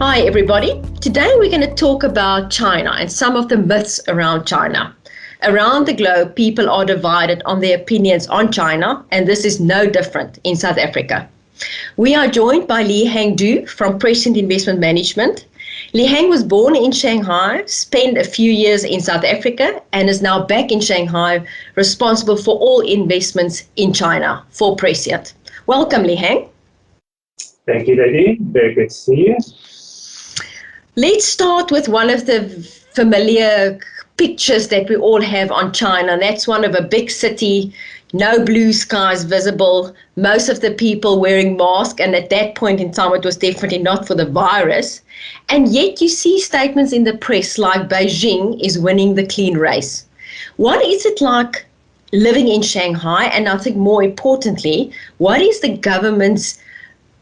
Hi everybody. Today we're going to talk about China and some of the myths around China. Around the globe, people are divided on their opinions on China, and this is no different in South Africa. We are joined by Li Hang Du from Prescient Investment Management. Li Hang was born in Shanghai, spent a few years in South Africa, and is now back in Shanghai, responsible for all investments in China for Prescient. Welcome, Li Hang. Thank you, Nadine. Very good to see you. Let's start with one of the familiar pictures that we all have on China. That's one of a big city, no blue skies visible, most of the people wearing masks, and at that point in time it was definitely not for the virus. And yet you see statements in the press like Beijing is winning the clean race. What is it like living in Shanghai? And I think more importantly, what is the government's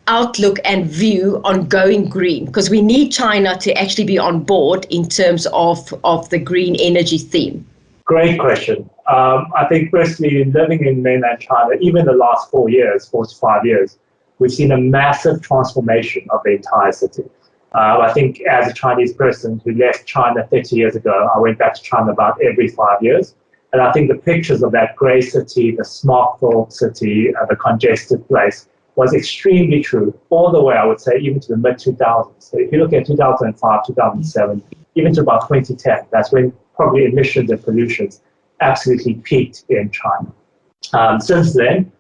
outlook and view on going green, because we need China to actually be on board in terms of the green energy theme? Great question. I think firstly, living in mainland China, even the last 4 to 5 years, we've seen a massive transformation of the entire city. I think as a Chinese person who left China 30 years ago, I went back to China about every 5 years. And I think the pictures of that grey city, the smoke-filled city, the congested place, was extremely true all the way, I would say, even to the mid-2000s. So if you look at 2005, 2007, even to about 2010, that's when probably emissions and pollutions absolutely peaked in China. Since then,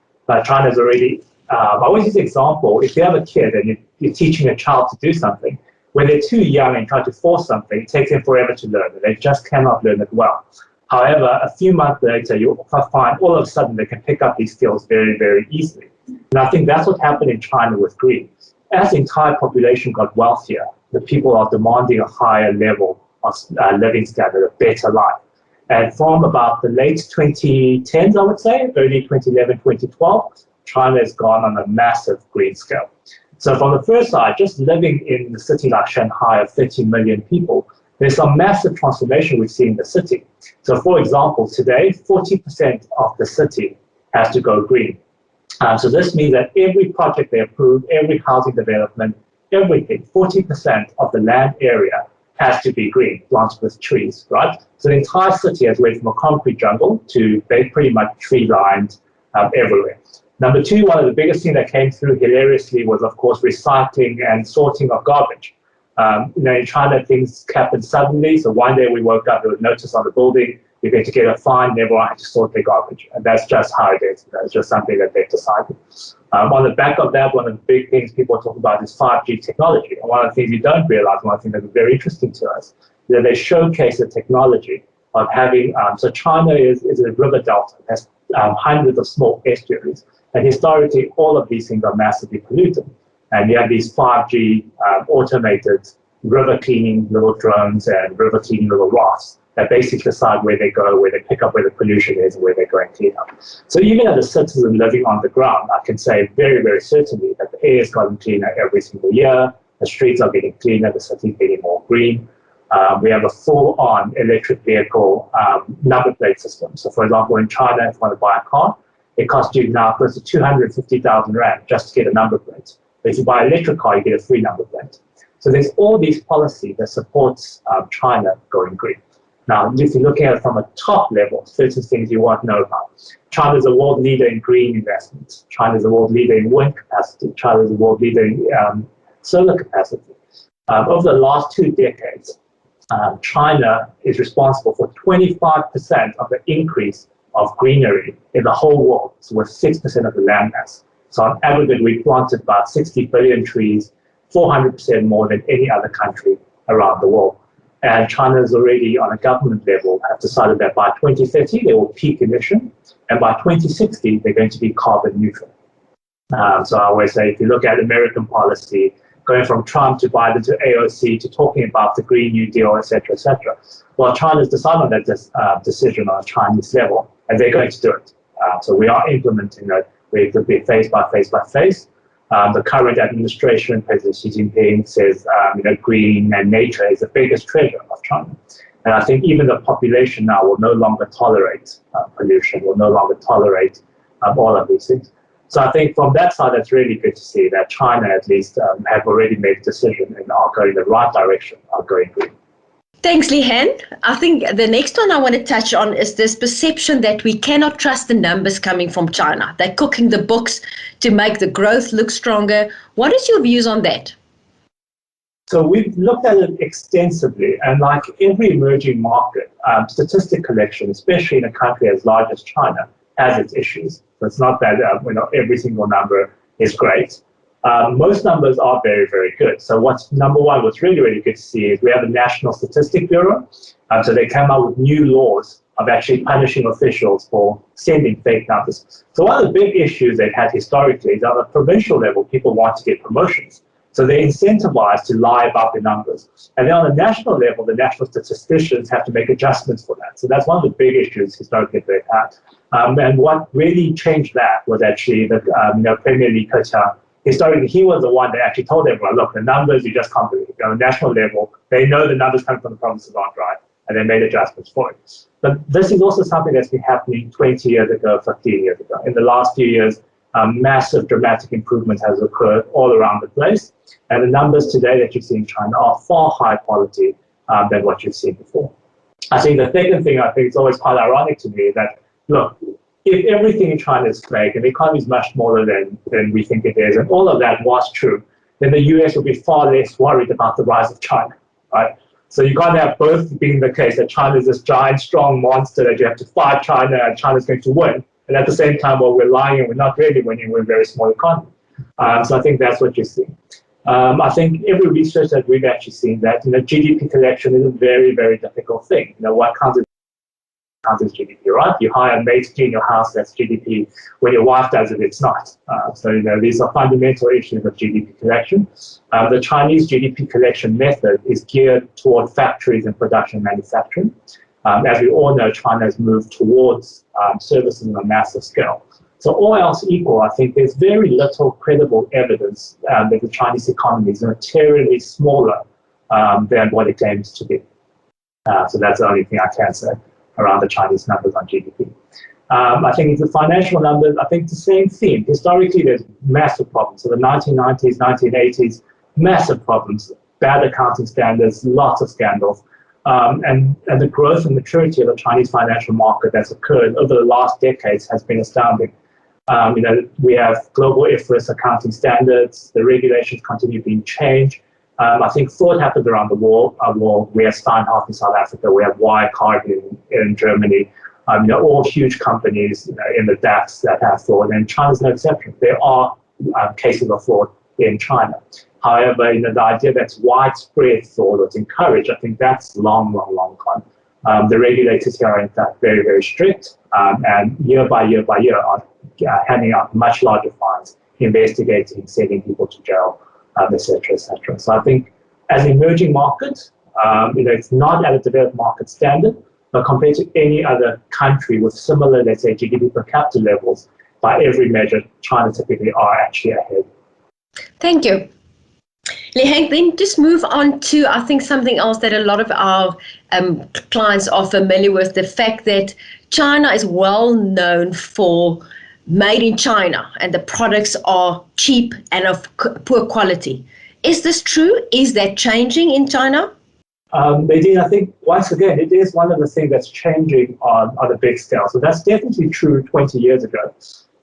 China's already, I always use the example, if you have a kid and you're teaching a child to do something, when they're too young and try to force something, it takes them forever to learn, and they just cannot learn it well. However, a few months later, you'll find all of a sudden they can pick up these skills very, very easily. And I think that's what happened in China with green. As the entire population got wealthier, the people are demanding a higher level of living standard, a better life. And from about the late 2010s, I would say, early 2011, 2012, China has gone on a massive green scale. So from the first side, just living in a city like Shanghai of 30 million people, there's some massive transformation we've seen in the city. So for example, today, 40% of the city has to go green. So this means that every project they approve, every housing development, everything, 40% of the land area has to be green, planted with trees, right? So the entire city has went from a concrete jungle to pretty much tree-lined everywhere. Number two, one of the biggest things that came through hilariously was, of course, recycling and sorting of garbage. In China, things happen suddenly. So one day we woke up, there was notice on the building, you're going to get a fine, everyone had to sort their garbage. And that's just how it is. That's just something that they've decided. On the back of that, one of the big things people talk about is 5G technology. And one of the things you don't realize, one of the things that's very interesting to us, is that they showcase the technology of having, so China is a river delta, it has hundreds of small estuaries. And historically, all of these things are massively polluted. And you have these 5G automated river cleaning little drones and river cleaning little rafts that basically decide where they go, where they pick up where the pollution is, and where they go and clean up. So even as a citizen living on the ground, I can say very, very certainly that the air is getting cleaner every single year, the streets are getting cleaner, the city is getting more green. We have a full-on electric vehicle number plate system. So for example, in China, if you want to buy a car, it costs you now close to 250,000 Rand just to get a number plate. But if you buy an electric car, you get a free number plate. So there's all these policies that supports China going green. Now, if you're looking at it from a top level, certain things you won't know about. China is a world leader in green investments. China is a world leader in wind capacity. China is a world leader in solar capacity. Over the last 2 decades, China is responsible for 25% of the increase of greenery in the whole world, so with 6% of the land mass. So on aggregate, we planted about 60 billion trees, 400% more than any other country around the world. And China is already, on a government level, have decided that by 2030, they will peak emission, and by 2060, they're going to be carbon neutral. So I always say, if you look at American policy, going from Trump to Biden to AOC to talking about the Green New Deal, et cetera, well, China's decided on that decision on a Chinese level, and they're going to do it. So we are implementing that. We could be phase by phase by phase. The current administration, President Xi Jinping, says green and nature is the biggest treasure of China. And I think even the population now will no longer tolerate pollution, will no longer tolerate all of these things. So I think from that side, that's really good to see that China at least have already made a decision and are going in the right direction, are going green. Thanks, Liang. I think the next one I want to touch on is this perception that we cannot trust the numbers coming from China. They're cooking the books to make the growth look stronger. What is your views on that? So we've looked at it extensively, and like every emerging market, statistic collection, especially in a country as large as China, has its issues. So it's not that every single number is great. Most numbers are very, very good. So what's number one, what's really, really good to see is we have the National Statistics Bureau. So they came out with new laws of actually punishing officials for sending fake numbers. So one of the big issues they've had historically is on a provincial level, people want to get promotions. So they're incentivized to lie about the numbers. And then on the national level, the national statisticians have to make adjustments for that. So that's one of the big issues historically they've had. And what really changed that was actually the Premier Li Keqiang. Historically, he was the one that actually told everyone, look, the numbers you just can't believe. On the national level, they know the numbers coming from the provinces aren't right, and they made adjustments for it. But this is also something that's been happening 20 years ago, 15 years ago. In the last few years, massive dramatic improvement has occurred all around the place. And the numbers today that you see in China are far higher quality than what you've seen before. I think the second thing I think is always quite ironic to me is that, look, if everything in China is fake and the economy is much smaller than we think it is, and all of that was true, then the US would be far less worried about the rise of China, right? So you can't have both being the case, that China is this giant, strong monster that you have to fight China and China's going to win. And at the same time, while we're lying and we're not really winning, we're a very small economy. So I think that's what you see. I think every research that we've actually seen that GDP collection is a very, very difficult thing. What counts as GDP, right? You hire a maid to clean your house, that's GDP. When your wife does it, it's not. So these are fundamental issues of GDP collection. The Chinese GDP collection method is geared toward factories and production manufacturing. As we all know, China has moved towards services on a massive scale. So all else equal, I think there's very little credible evidence that the Chinese economy is materially smaller than what it claims to be. So that's the only thing I can say around the Chinese numbers on GDP. I think the financial numbers, I think the same theme. Historically, there's massive problems. So the 1990s, 1980s, massive problems, bad accounting standards, lots of scandals. And the growth and maturity of the Chinese financial market that's occurred over the last decades has been astounding. We have global IFRS accounting standards, the regulations continue being changed. I think fraud happens around the world. We have Steinhoff in South Africa, we have Wirecard in Germany, all huge companies in the DAX that have fraud, and China's no exception. There are cases of fraud in China. However, the idea that's widespread fraud or it's encouraged, I think that's long gone. The regulators here are in fact very, very strict, and year by year are handing out much larger fines, investigating, sending people to jail, etc., etc. So I think as an emerging market, it's not at a developed market standard, but compared to any other country with similar, let's say, GDP per capita levels, by every measure, China typically are actually ahead. Thank you. Liang, then just move on to, I think, something else that a lot of our clients are familiar with, the fact that China is well known for made in China and the products are cheap and of poor quality. Is this true? Is that changing in China? Nadine, I think, once again, it is one of the things that's changing on a big scale. So that's definitely true 20 years ago.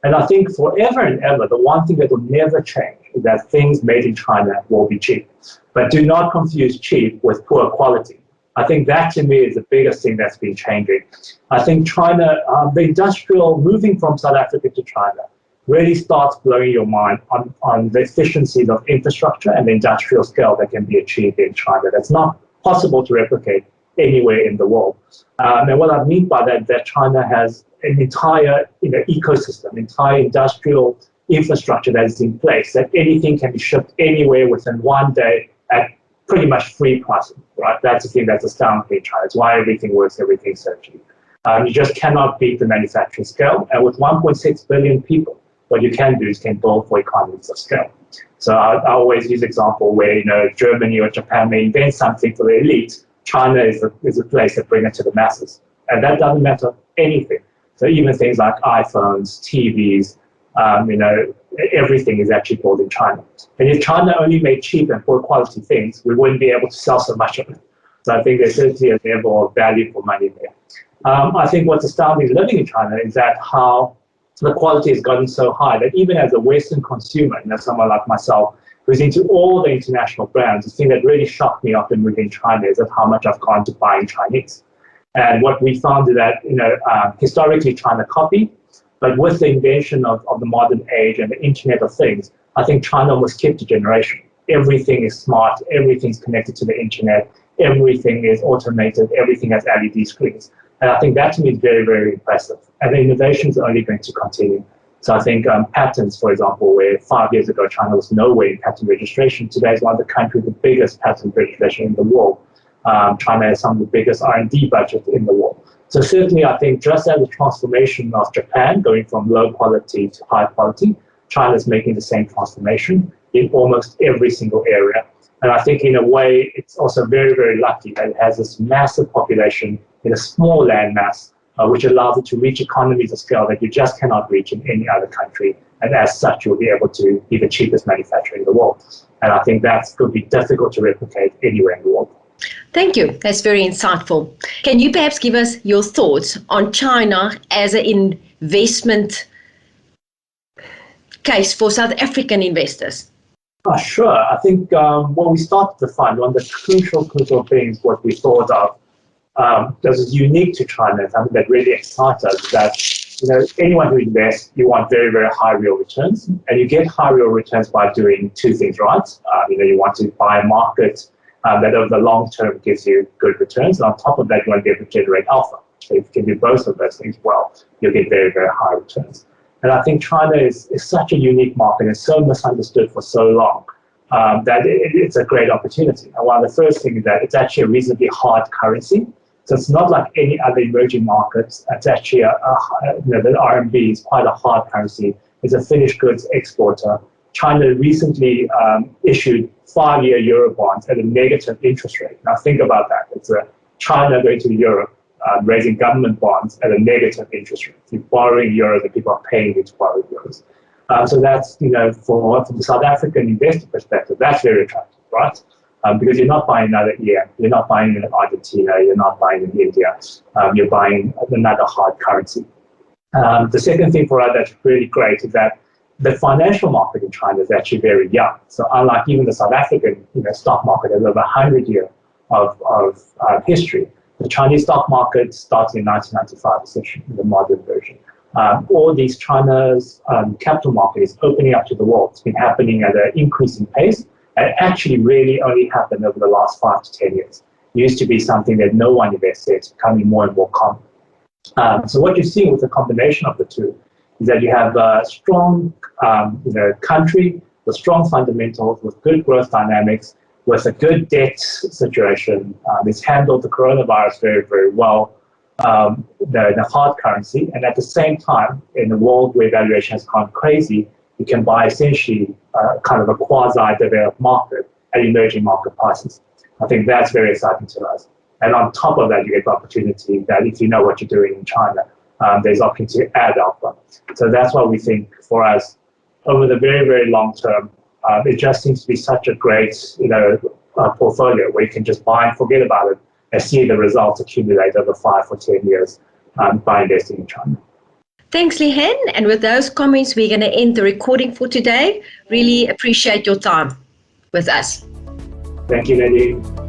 And I think forever and ever, the one thing that will never change is that things made in China will be cheap. But do not confuse cheap with poor quality. I think that to me is the biggest thing that's been changing. I think China, the industrial, moving from South Africa to China, really starts blowing your mind on the efficiencies of infrastructure and the industrial scale that can be achieved in China. That's not possible to replicate anywhere in the world. And what I mean by that is that China has an entire ecosystem, entire industrial infrastructure that is in place, that anything can be shipped anywhere within one day at pretty much free pricing, right? That's the thing that's astounding in China. It's why everything works, everything's so cheap. You just cannot beat the manufacturing scale. And with 1.6 billion people, what you can do is can build for economies of scale. So I always use example where Germany or Japan may invent something for the elite. China is a place that brings it to the masses. And that doesn't matter anything. So even things like iPhones, TVs, everything is actually built in China. And if China only made cheap and poor quality things, we wouldn't be able to sell so much of it. So I think there's certainly a level of value for money there. I think what's astounding living in China is that how the quality has gotten so high that even as a Western consumer, someone like myself, who's into all the international brands, the thing that really shocked me after moving to China is of how much I've gone to buying Chinese. And what we found is that, historically China copied, but with the invention of the modern age and the Internet of Things, I think China almost skipped a generation. Everything is smart, everything's connected to the Internet, everything is automated, everything has LED screens. And I think that to me is very, very impressive. And the innovations are only going to continue. So I think patents, for example, where 5 years ago China was nowhere in patent registration, today is one of the countries with the biggest patent registration in the world. China has some of the biggest R&D budget in the world. So certainly I think just as the transformation of Japan going from low quality to high quality, China is making the same transformation in almost every single area. And I think in a way, it's also very, very lucky that it has this massive population in a small landmass, which allows it to reach economies of scale that you just cannot reach in any other country. And as such, you'll be able to be the cheapest manufacturer in the world. And I think that's going to be difficult to replicate anywhere in the world. Thank you. That's very insightful. Can you perhaps give us your thoughts on China as an investment case for South African investors? Sure. I think when we started the fund, one of the crucial things what we thought of that is unique to China, something that really excites us, is that anyone who invests, you want very, very high real returns, and you get high real returns by doing two things right. You want to buy a market that over the long term gives you good returns, and on top of that, you want to be able to generate alpha. So if you can do both of those things well, you'll get very, very high returns. And I think China is such a unique market and so misunderstood for so long that it's a great opportunity. And one of the first things is that it's actually a reasonably hard currency. So it's not like any other emerging markets. It's actually the RMB is quite a hard currency. It's a finished goods exporter. China recently issued 5-year euro bonds at a negative interest rate. Now think about that. It's China going to Europe, raising government bonds at a negative interest rate. You're borrowing euros and people are paying you to borrow euros. So that's, from the South African investor perspective, that's very attractive, right? Because you're not buying another yen, you're not buying in Argentina, you're not buying in India, you're buying another hard currency. The second thing for us that's really great is that the financial market in China is actually very young. So unlike even the South African stock market has over 100 years of history, the Chinese stock market started in 1995, essentially, in the modern version. All these China's capital market is opening up to the world. It's been happening at an increasing pace, and actually really only happened over the last 5 to 10 years. It used to be something that no one invested. It's becoming more and more common. So what you're seeing with the combination of the two is that you have a strong country with strong fundamentals, with good growth dynamics, with a good debt situation. It's handled the coronavirus very, very well, the hard currency. And at the same time, in a world where valuation has gone crazy, you can buy essentially kind of a quasi-developed market at emerging market prices. I think that's very exciting to us. And on top of that, you get the opportunity that if you know what you're doing in China, there's opportunity to add alpha. So that's why we think for us, over the very, very long term, it just seems to be such a great portfolio where you can just buy and forget about it and see the results accumulate over 5 or 10 years by investing in China. Thanks, Lihen. And with those comments, we're going to end the recording for today. Really appreciate your time with us. Thank you, Nadine.